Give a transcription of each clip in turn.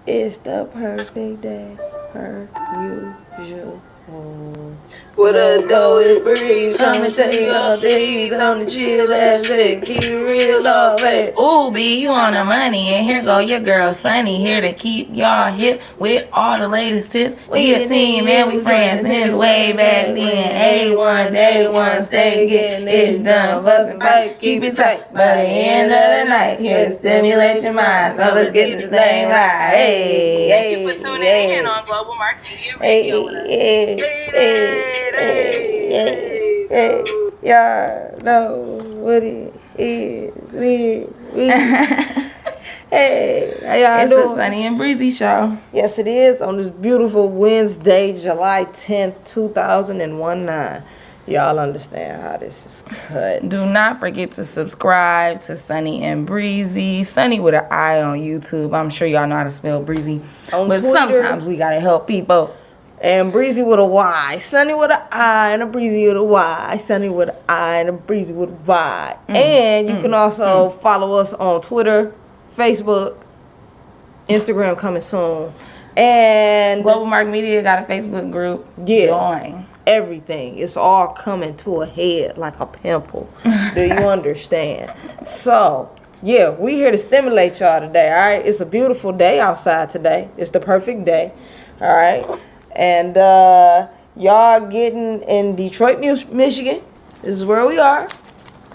It's the perfect day per usual. What up, though? It's Breeze. Coming to you updates on the chill ass day. Keep it real, love it. Ooh, B, you on the money, and here go your girl Sunny, here to keep y'all hip with all the latest tips. We a team, and we friends, and it's way back then. A1, day one, stay getting it done. Bustin' pipe, keep it tight. By the end of the night, here to stimulate your mind. So let's get this thing live. Hey, Thank you for tuning in on Global Mark Media Radio with us. Hey, y'all know what it is. Hey, how y'all it's doing? the Sunny and Breezy show. Yes, it is on this beautiful Wednesday, July 10th, 2019. Y'all understand how this is cut. Do not forget to subscribe to Sunny and Breezy. Sunny with an I on YouTube. I'm sure y'all know how to spell Breezy. On but Twitter. Sometimes we gotta help people. And Breezy with a Y. Sunny with an I and a Breezy with a Y. Sunny with an I and a Breezy with a Y. And you can also follow us on Twitter, Facebook, Instagram coming soon. And Global Mark Media got a Facebook group. Yeah. Join. Everything. It's all coming to a head like a pimple. Do you understand? So, yeah, we here to stimulate y'all today, all right? It's a beautiful day outside today. It's the perfect day, all right? And y'all getting in Detroit, Michigan. This is where we are,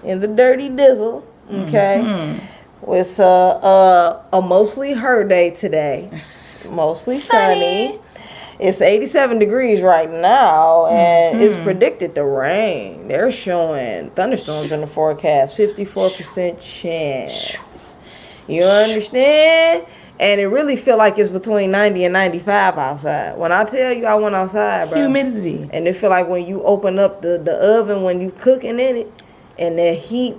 in the dirty dizzle, okay? It's a mostly her day today. Mostly sunny. It's 87 degrees right now, and it's predicted to rain. They're showing thunderstorms in the forecast, 54% chance. You understand? And it really feel like it's between 90 and 95 outside. When I tell you I went outside, bro. Humidity. And it feel like when you open up the oven, when you cooking in it, and that heat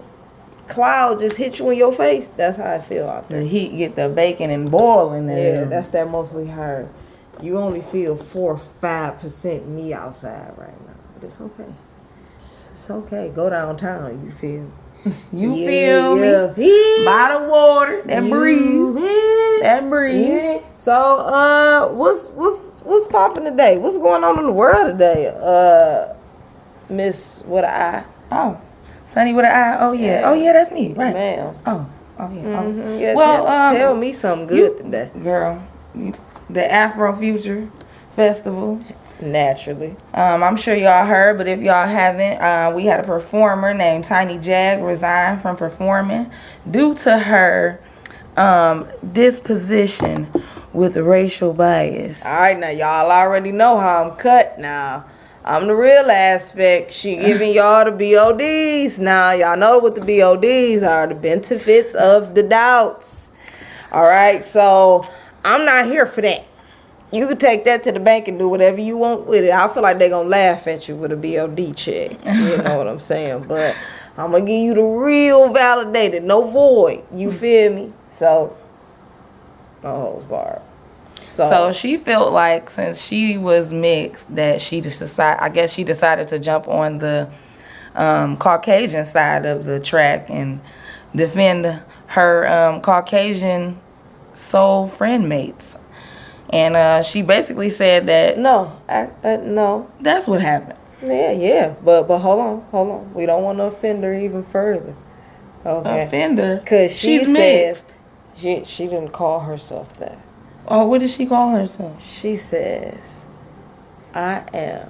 cloud just hit you in your face, that's how I feel out there. The heat get the bacon and boiling there. Yeah, that's that mostly her. You only feel 4 or 5% me outside right now. But it's okay. It's okay. Go downtown, you feel. You feel me? By the water. That breeze. That breeze. Yeah. So what's popping today? What's going on in the world today? Miss what I Oh. Sunny with an eye. Oh yeah. Oh yeah, that's me. Right. Ma'am. Oh yeah. Yeah, Well, tell me something good today. Girl, the Afrofuture Festival. Naturally. I'm sure y'all heard, but if y'all haven't, we had a performer named Tiny Jag resign from performing due to her disposition with racial bias. All right, now y'all already know how I'm cut now. I'm the real aspect. She giving y'all the BODs. Now y'all know what the BODs are, the benefits of the doubts. All right, so I'm not here for that. You can take that to the bank and do whatever you want with it. I feel like they're going to laugh at you with a BOD check. You know what I'm saying? But I'm going to give you the real validated, no void. You feel me? So, no holds barred. So she felt like since she was mixed that she decided to jump on the Caucasian side of the track and defend her Caucasian soul friend mates. And she basically said that no. That's what happened. Yeah. But hold on. We don't want to offend her even further. Okay. Offend her? Because she's mixed. She didn't call herself that. Oh, what did she call herself? She says, I am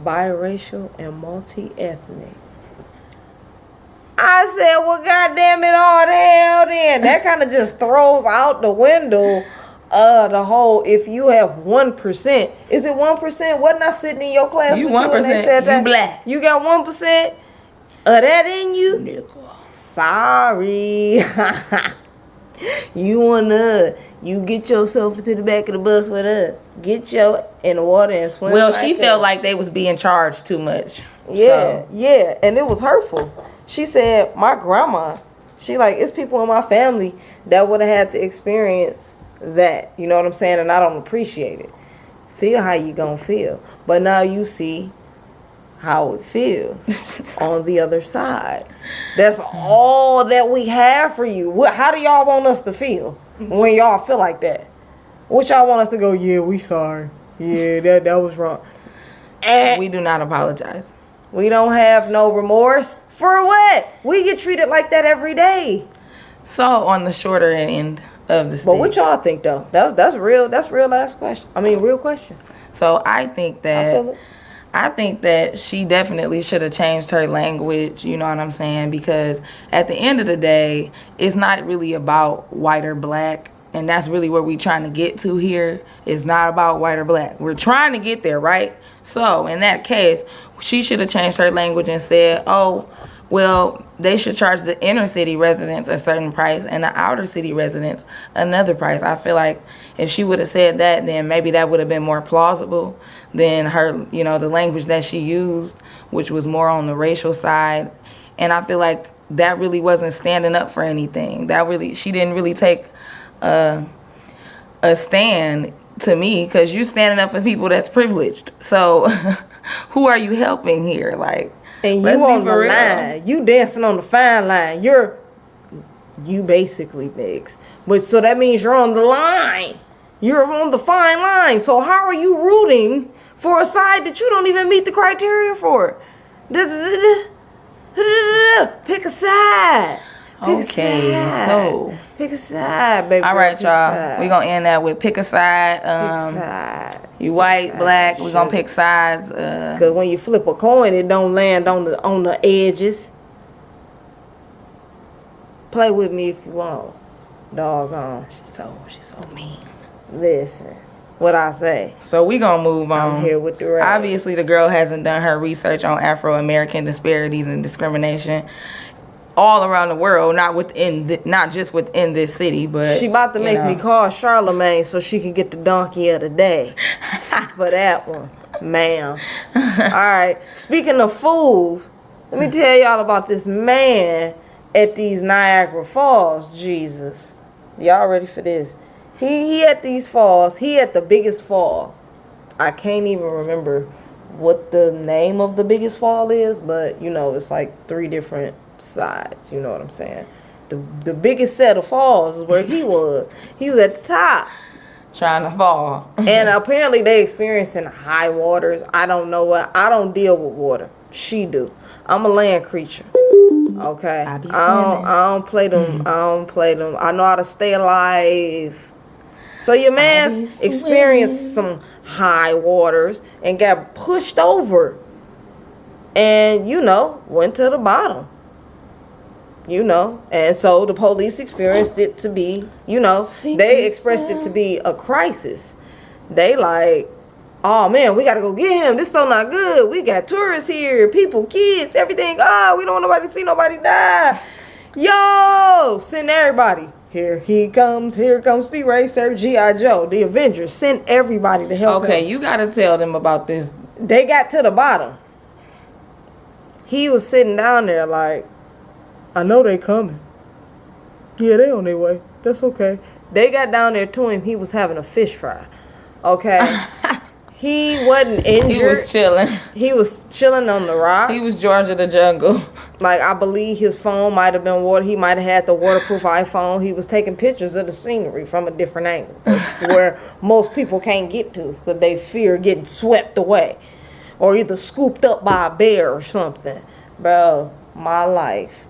biracial and multi-ethnic. I said, well, goddamn it all the hell then. That kind of just throws out the window the whole, if you have 1%. Is it 1%? Wasn't I sitting in your class? You with 1%. You, and they said that? You black. You got 1% of that in you? Nigga. Sorry. You get yourself into the back of the bus with us. Get your in the water and swim. Well, she felt like they was being charged too much. Yeah, and it was hurtful. She said, my grandma, she like, it's people in my family that would have had to experience that. You know what I'm saying? And I don't appreciate it. Feel how you gonna feel. But now you see how it feels on the other side. That's all that we have for you. How do y'all want us to feel when y'all feel like that? What y'all want us to go? Yeah, we sorry. Yeah, that was wrong. And We do not apologize. we don't have no remorse for what? We get treated like that every day. So on the shorter end of the stick. But what y'all think though? That's real. That's real last question. I mean, real question. So I think I that feel it. I think that she definitely should have changed her language, you know what I'm saying? Because at the end of the day, it's not really about white or black. And that's really where we're trying to get to here. It's not about white or black. We're trying to get there, right? So in that case, she should have changed her language and said, oh, well, they should charge the inner city residents a certain price and the outer city residents another price. I feel like if she would have said that, then maybe that would have been more plausible than her, you know, the language that she used, which was more on the racial side. And I feel like that really wasn't standing up for anything. She didn't really take a stand to me, because you standing up for people that's privileged. So who are you helping here? Like, And let's you be on the for real. line. You dancing on the fine line. You basically mix. But so that means you're on the line. You're on the fine line. So how are you rooting for a side that you don't even meet the criteria for? Pick a side. Pick a side, baby. All right, Pick a y'all. side. We're going to end that with pick a side. Pick a side. You white, black, we're going to Shit. pick sides. Because when you flip a coin, it don't land on the edges. Play with me if you want. Doggone. She's so mean. Listen, what I say. So we going to move on. I'm here with the rest. Obviously, the girl hasn't done her research on Afro-American disparities and discrimination all around the world, not just within this city, but She about to make me call Charlemagne so she can get the donkey of the day for that one, ma'am. All right. Speaking of fools, let me tell y'all about this man at these Niagara Falls. Jesus, y'all ready for this? He at these falls. He at the biggest fall. I can't even remember what the name of the biggest fall is, but you know it's like 3 different sides. You know what I'm saying? The biggest set of falls is where he was. He was at the top. trying to fall. And apparently they experiencing high waters. I don't know what. I don't deal with water. She do. I'm a land creature. Okay. I be swimming. I don't play them. I don't play them. I know how to stay alive. So your man's experienced some high waters and got pushed over. And, you know, went to the bottom. You know, and so the police experienced it to be, you know, they expressed it to be a crisis. They like, oh man, we gotta go get him. This so not good. We got tourists here, people, kids, everything. Oh, we don't want nobody to see nobody die. Yo, send everybody. Here comes Speed Racer, G.I. Joe, the Avengers. Send everybody to help him. Okay, you gotta tell them about this. They got to the bottom. He was sitting down there like, I know they coming. Yeah, they on their way. That's okay. They got down there to him. He was having a fish fry. Okay. He wasn't injured. He was chilling. He was chilling on the rocks. He was George of the Jungle. Like, I believe his phone might have been water. He might have had the waterproof iPhone. He was taking pictures of the scenery from a different angle where most people can't get to because they fear getting swept away or either scooped up by a bear or something. Bro, my life.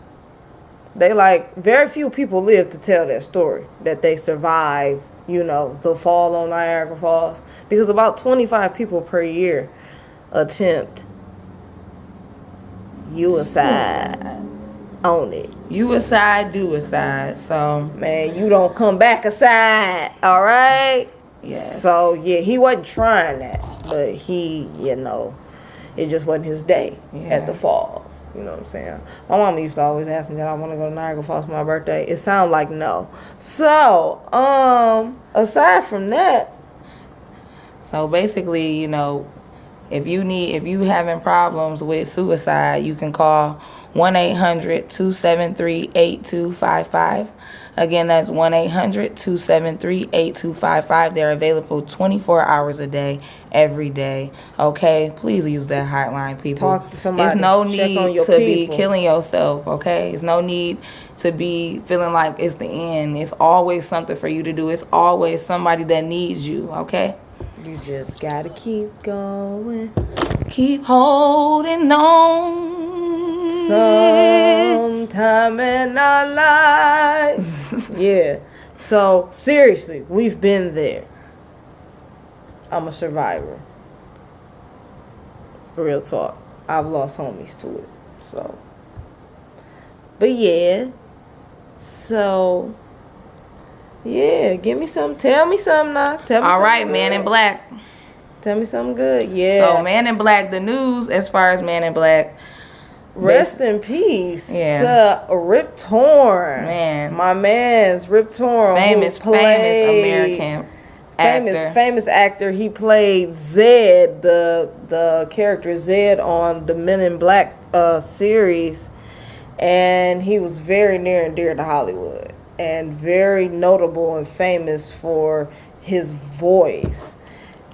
They like, very few people live to tell that story, that they survived, you know, the fall on Niagara Falls. Because about 25 people per year attempt suicide on it. You aside, do aside. So, Man, you don't come back aside, all right? yes. So, yeah, he wasn't trying that, but he, you know, it just wasn't his day at the falls. You know what I'm saying? My mama used to always ask me that I want to go to Niagara Falls for my birthday. It sounded like no. So, aside from that. So basically, you know, if you having problems with suicide, you can call 1-800-273-8255. Again, that's 1-800-273-8255. They're available 24 hours a day, every day. Okay? Please use that hotline, people. Talk to somebody. There's no Check on need your to people. be killing yourself, okay? There's no need to be feeling like it's the end. It's always something for you to do. It's always somebody that needs you, okay? You just gotta keep going. Keep holding on. Sometime in our lives. Yeah. So, seriously, we've been there. I'm a survivor. Real talk. I've lost homies to it. So. But yeah. So. Yeah. Give me some. Tell me something now. Tell me All something right, good. Man in Black. Tell me something good. Yeah. So, Man in Black, the news as far as Man in Black. Rest in peace Yeah. to Rip Torn. Man. My man's Rip Torn. Famous American actor. Famous actor. He played Zed, the character Zed on the Men in Black series. And he was very near and dear to Hollywood. And very notable and famous for his voice.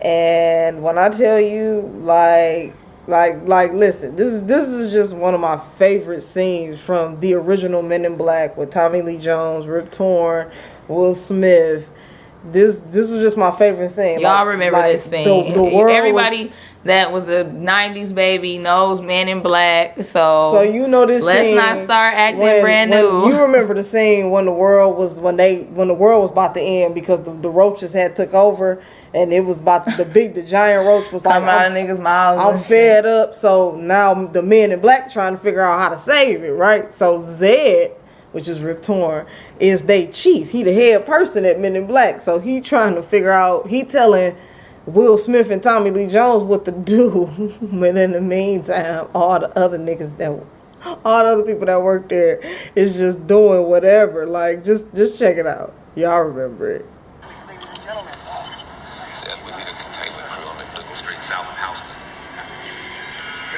And when I tell you, like, listen, this is just one of my favorite scenes from the original Men in Black with Tommy Lee Jones, Rip Torn, Will Smith. This was just my favorite scene. Y'all remember this scene. The world Everybody that was a 90s baby knows Man in Black. So you know this let's scene. not start acting brand new. You remember the scene when the world was about to end because the roaches had took over. And it was about the giant roach was like, Come out of niggas' mouths. I'm fed up. So now the Men in Black trying to figure out how to save it, right? So Zed, which is Rip Torn, is they chief. He the head person at Men in Black. So he trying to figure out, he telling Will Smith and Tommy Lee Jones what to do. But in the meantime, all the other people that work there is just doing whatever. Like, just check it out. Y'all remember it.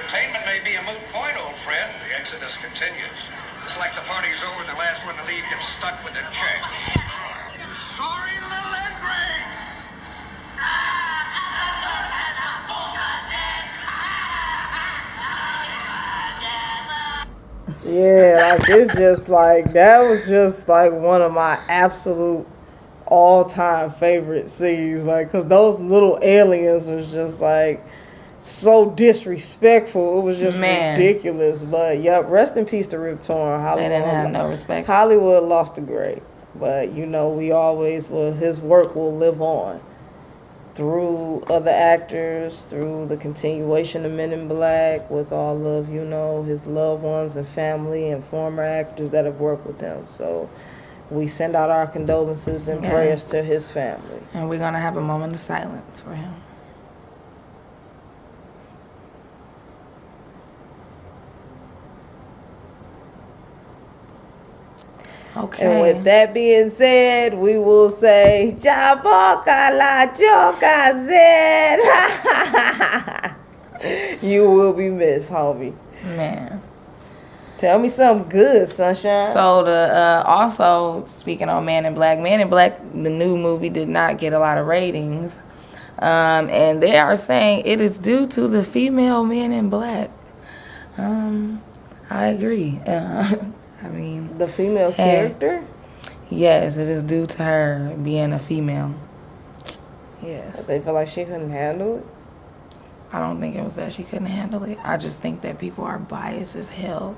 Containment may be a moot point, old friend. The exodus continues. It's like the party's over and the last one to leave gets stuck with the check. Sorry, little ingrates! Yeah, like it's just like that was just like one of my absolute all-time favorite scenes. Like, cause those little aliens was just like so disrespectful. It was just ridiculous. But yep, rest in peace to Rip Torn. They didn't have no respect. Hollywood lost a great, but you know we always will. His work will live on through other actors, through the continuation of Men in Black, with all of his loved ones and family and former actors that have worked with him. So we send out our condolences and prayers to his family. And we're gonna have a moment of silence for him. Okay. And with that being said, we will say, Jaboka la Joka Zed. You will be missed, homie. Man. Tell me something good, Sunshine. So also speaking on Man in Black, the new movie did not get a lot of ratings. And they are saying it is due to the female Men in Black. I agree. I mean, the female character? Yes, it is due to her being a female. Yes. They feel like she couldn't handle it? I don't think it was that she couldn't handle it. I just think that people are biased as hell.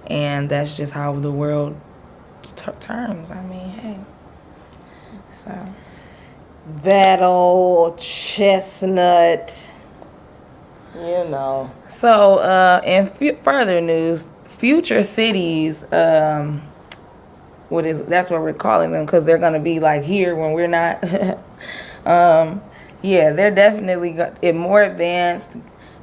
And that's just how the world turns. I mean, hey. So. That old chestnut. So, in further news, future cities, that's what we're calling them, because they're going to be like here when we're not. They're definitely more advanced,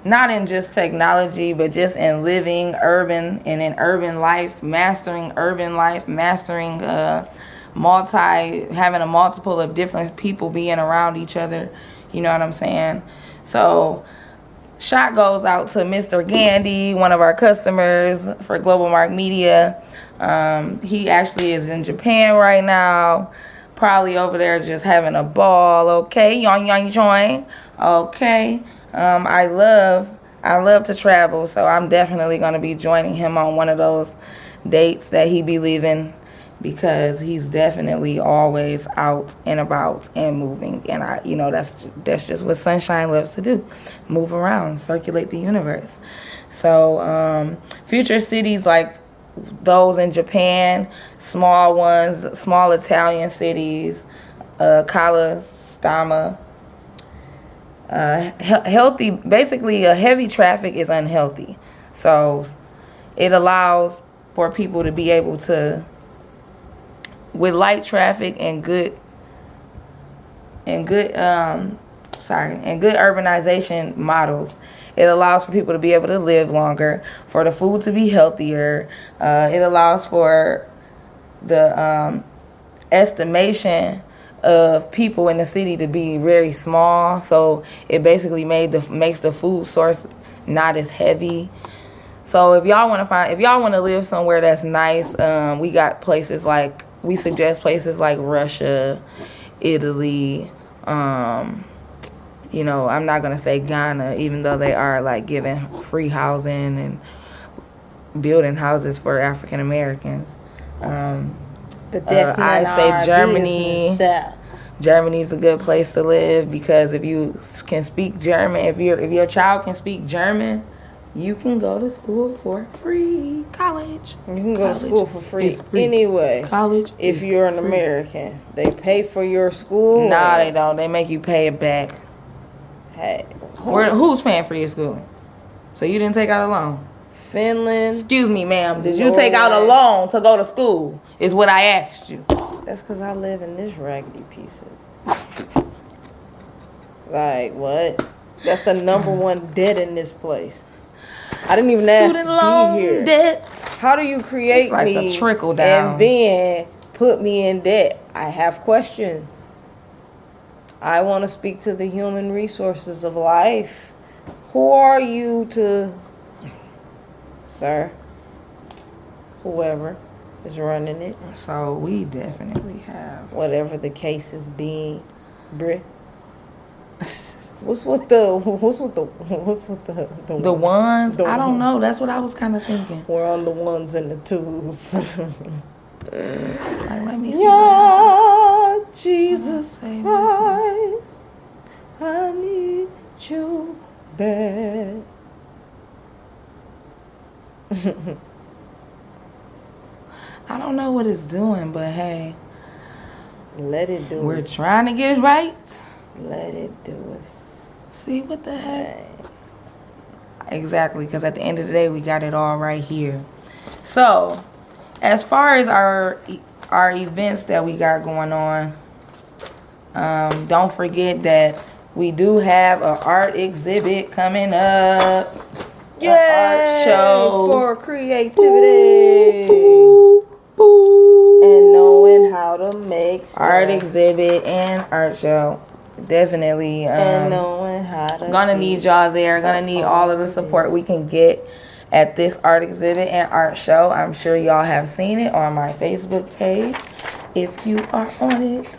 not in just technology, but just in living urban and in urban life, mastering having a multiple of different people being around each other. You know what I'm saying? So Shot goes out to Mr. Gandhi, one of our customers for Global Mark Media. He actually is in Japan right now, probably over there just having a ball. Okay, yang join. Okay, I love to travel, so I'm definitely gonna be joining him on one of those dates that he be leaving, because he's definitely always out and about and moving, and that's just what Sunshine loves to do, move around, circulate the universe. So future cities like those in Japan, small ones, small Italian cities, Kala, Stama, healthy. Basically, heavy traffic is unhealthy, so it allows for people to be able to, with light traffic and good urbanization models, it allows for people to be able to live longer, for the food to be healthier. It allows for the estimation of people in the city to be very small, so it basically makes the food source not as heavy. So if y'all want to live somewhere that's nice, we suggest places like Russia, Italy, I'm not gonna say Ghana, even though they are like giving free housing and building houses for African Americans. But that's not I say our Germany. business. Germany's a good place to live, because if you can speak German, if your child can speak German, you can go to school for free. College. You can go to school for free. Anyway. College. If you're an American, they pay for your school. Nah, they don't. They make you pay it back. Hey, Who's paying for your school? So you didn't take out a loan? Finland. Excuse me, ma'am. Did you take out a loan to go to school? Is what I asked you. That's because I live in this raggedy piece of. Like, what? That's the number one debt in this place. I didn't even ask Student to loan be here. debt. How do you create It's like me a trickle down. and then put me in debt? I have questions. I want to speak to the human resources of life. Who are you to, sir? Whoever is running it. So we definitely have. Whatever the case is being, Brit. What's with the ones? I don't know. That's what I was kind of thinking. We're on the ones and the twos. Let me see. Yeah, Jesus Christ, I need you back. I don't know what it's doing, but hey, let it do. We're trying to get it right. Let it do it. See what the heck? Exactly, because at the end of the day, we got it all right here. So, as far as our events that we got going on, don't forget that we do have an art exhibit coming up. Yay! Art show for creativity. And knowing how to make stuff. Art exhibit and art show. Definitely. And knowing how to. Gonna need y'all there. Gonna need all of the support we can get at this art exhibit and art show. I'm sure y'all have seen it on my Facebook page if you are on it.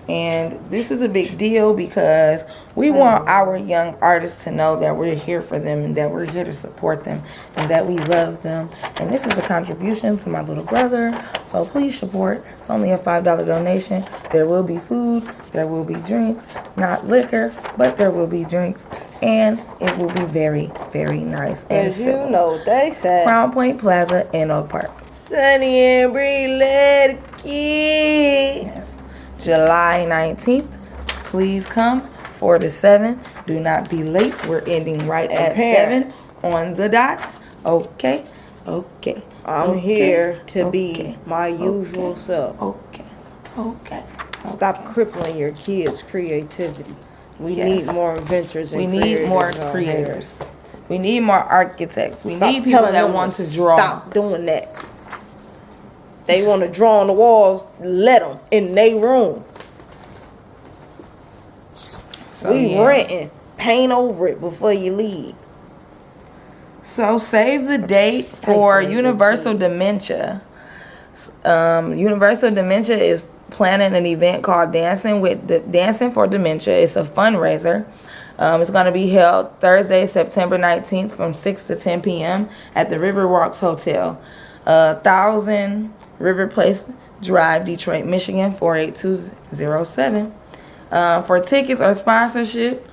And this is a big deal because we want our young artists to know that we're here for them and that we're here to support them and that we love them. And this is a contribution to my little brother. So please support. It's only a $5 donation. There will be food. There will be drinks. Not liquor, but there will be drinks. And it will be very, very nice. And as you know what they say. Crown Point Plaza in Oak Park. Sunni and Breezy, let it get. Yes. July 19th. Please come 4 to 7. Do not be late. We're ending right at 7 on the dot. Okay. I'm here to be my usual self. Okay. Stop crippling your kids' creativity. We need more inventors and we need more creators. We need more architects. We need people that want to draw. Stop doing that. They want to draw on the walls. Let them in their room. So, we renting. paint over it before you leave. So save the date for Universal Dementia. Universal Dementia is planning an event called Dancing for Dementia. It's a fundraiser. It's going to be held Thursday, September 19th from 6 to 10 p.m. at the Riverwalks Hotel, 1000 River Place Drive, Detroit, Michigan, 48207. For tickets or sponsorship,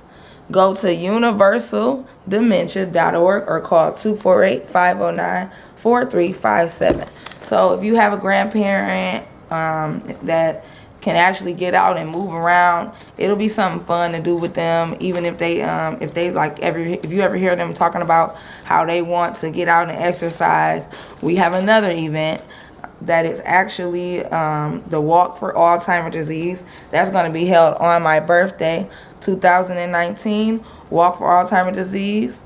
go to universaldementia.org or call 248-509-4357. So if you have a grandparent that can actually get out and move around, it'll be something fun to do with them. Even if they like if you ever hear them talking about how they want to get out and exercise, we have another event that is actually the Walk for Alzheimer's Disease. That's going to be held on my birthday, 2019. Walk for Alzheimer's Disease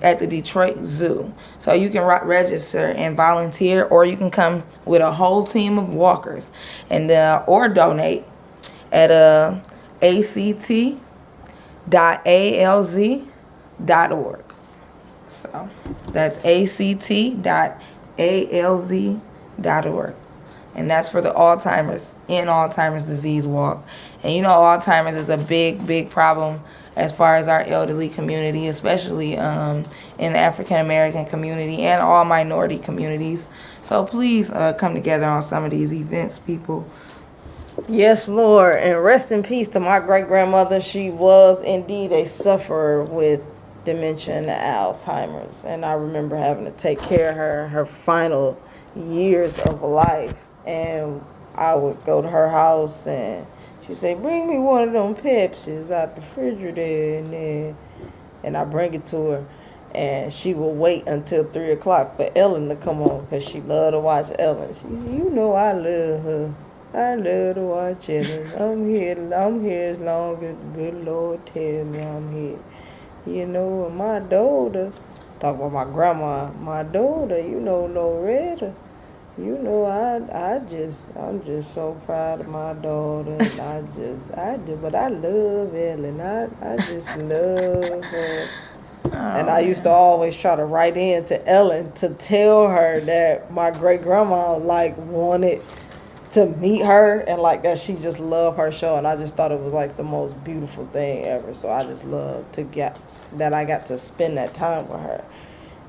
at the Detroit Zoo. So you can register and volunteer, or you can come with a whole team of walkers, and or donate at act.alz.org. So that's act.alz.org. And that's for the Alzheimer's disease walk. And you know, Alzheimer's is a big problem as far as our elderly community, especially in the African American community and all minority communities. So please come together on some of these events, people. Yes, Lord, and rest in peace to my great-grandmother. She was indeed a sufferer with dementia and Alzheimer's, and I remember having to take care of her final years of life. And I would go to her house and she'd say, "Bring me one of them Pepsis out the refrigerator," and I bring it to her, and she will wait until 3 o'clock for Ellen to come on, because she loved to watch Ellen. She said, "You know I love her. I love to watch Ellen. I'm here as long as the good Lord tell me I'm here. You know, and my daughter," talk about my grandma, "my daughter, you know, Loretta, you know, I'm just so proud of my daughter, and but I love Ellen. I just love her." And I used to always try to write in to Ellen to tell her that my great grandma wanted to meet her, and that she just loved her show, and I just thought it was the most beautiful thing ever. So I just loved that I got to spend that time with her.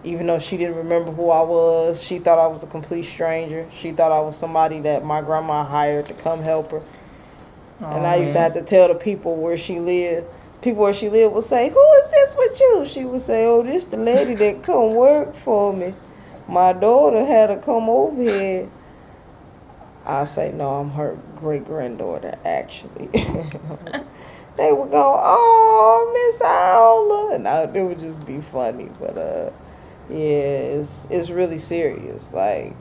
Even though she didn't remember who I was, she thought I was a complete stranger. She thought I was somebody that my grandma hired to come help her. And I used to have to tell the people where she lived. People where she lived would say, "Who is this with you?" She would say, "Oh, this the lady that come work for me. My daughter had to come over here." I say, "No, I'm her great-granddaughter, actually." They would go, "Oh, Miss Aula," and it would just be funny. But yeah, it's really serious.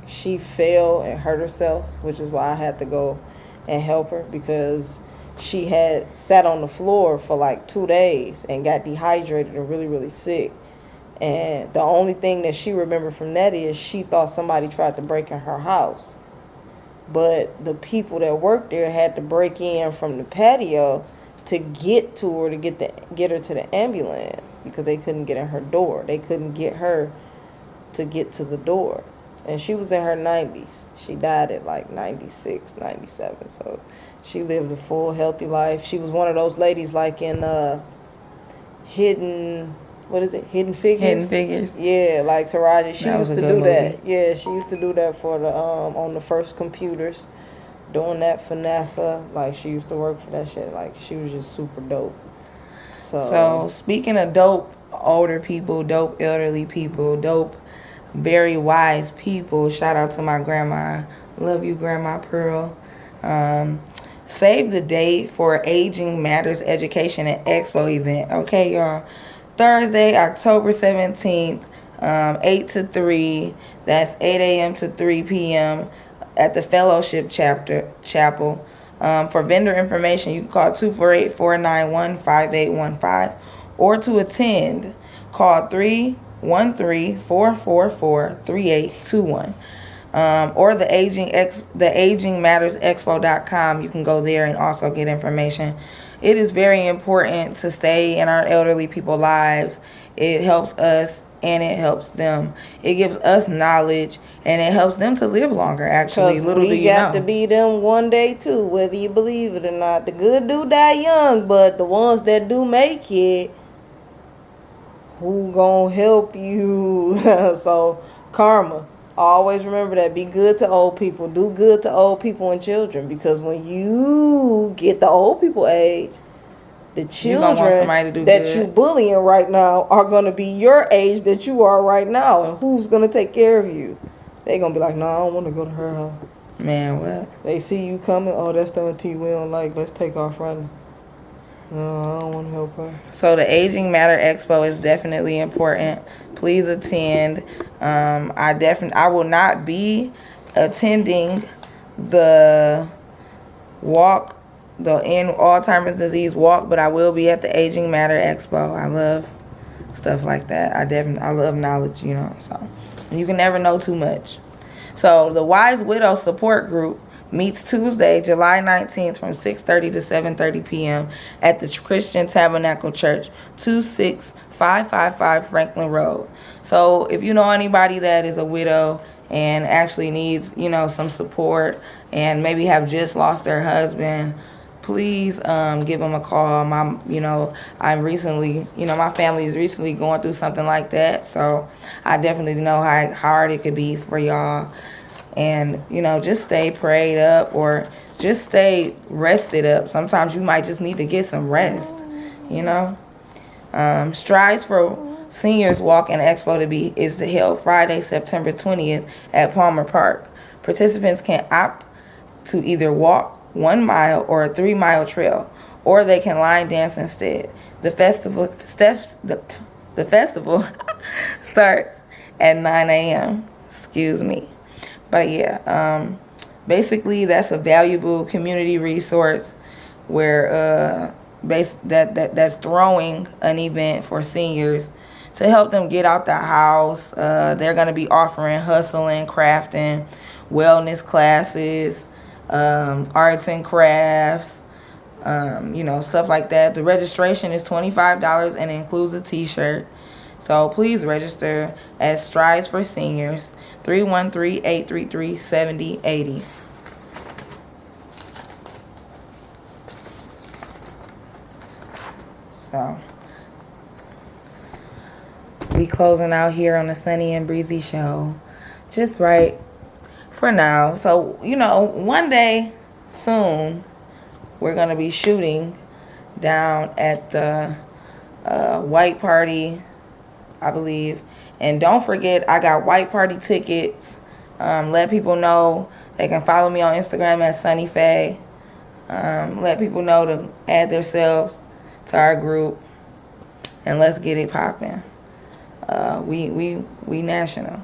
She fell and hurt herself, which is why I had to go and help her, because she had sat on the floor for 2 days and got dehydrated and really, really sick. And the only thing that she remembered from that is she thought somebody tried to break in her house. But the people that worked there had to break in from the patio to get to her, to get her to the ambulance, because they couldn't get in her door. They couldn't get her to get to the door. And she was in her 90s. She died at 96, 97. So she lived a full, healthy life. She was one of those ladies in Hidden Figures? Hidden Figures. Yeah, Taraji. She used to do that. Movie. Yeah, she used to do that for the on the first computers, doing that for NASA. She used to work for that shit. She was just super dope. So speaking of dope older people, dope elderly people, dope very wise people, shout out to my grandma. Love you, Grandma Pearl. Save the date for Aging Matters Education and Expo event. Okay, y'all. Thursday, October 17th, 8 to 3. That's 8 a.m. to 3 p.m. at the Fellowship Chapel. For vendor information, you can call 248-491-5815, or to attend, call 313-444-3821. or the Aging Matters Expo.com. You can go there and also get information. It is very important to stay in our elderly people's lives. It helps us and it helps them. It gives us knowledge and it helps them to live longer. Actually, Because little do we you got know. to be them one day too, whether you believe it or not. The good do die young, but the ones that do make it, who gonna help you? So karma. Always remember that. Be good to old people. Do good to old people and children. Because when you get the old people age, the You gonna want children somebody to do that good. you bullying right now are gonna be your age that you are right now. And who's gonna take care of you? They gonna be like, no, I don't want to go to her house. Man, what? They see you coming. Oh, that's the auntie we don't like. Let's take off running. No, I don't want to help her. So the Aging Matter Expo is definitely important. Please attend. I will not be attending the walk, the End Alzheimer's Disease walk, but I will be at the Aging Matter Expo. I love stuff like that. I love knowledge, so you can never know too much. So the Wise Widow Support Group meets Tuesday, July 19th from 6:30 to 7:30 p.m. at the Christian Tabernacle Church, 26555 Franklin Road. So if you know anybody that is a widow and actually needs, some support and maybe have just lost their husband, please give them a call. I'm recently, my family is recently going through something like that. So I definitely know how hard it could be for y'all. And, just stay prayed up or just stay rested up. Sometimes you might just need to get some rest, Strides for Seniors Walk and Expo is held Friday, September 20th at Palmer Park. Participants can opt to either walk 1 mile or a 3-mile trail, or they can line dance instead. The festival starts at 9 a.m. Excuse me. But yeah, basically that's a valuable community resource where that's throwing an event for seniors to help them get out the house. They're going to be offering hustling, crafting, wellness classes, arts and crafts, stuff like that. The registration is $25 and includes a t-shirt. So please register at Strides for Seniors, 313-833-7080. So we closing out here on the Sunni and Breezy show. Just right for now. So, one day soon we're going to be shooting down at the White Party, I believe. And don't forget, I got White Party tickets. Let people know. They can follow me on Instagram at SunnyFaye. Let people know to add themselves to our group. And let's get it popping. We national.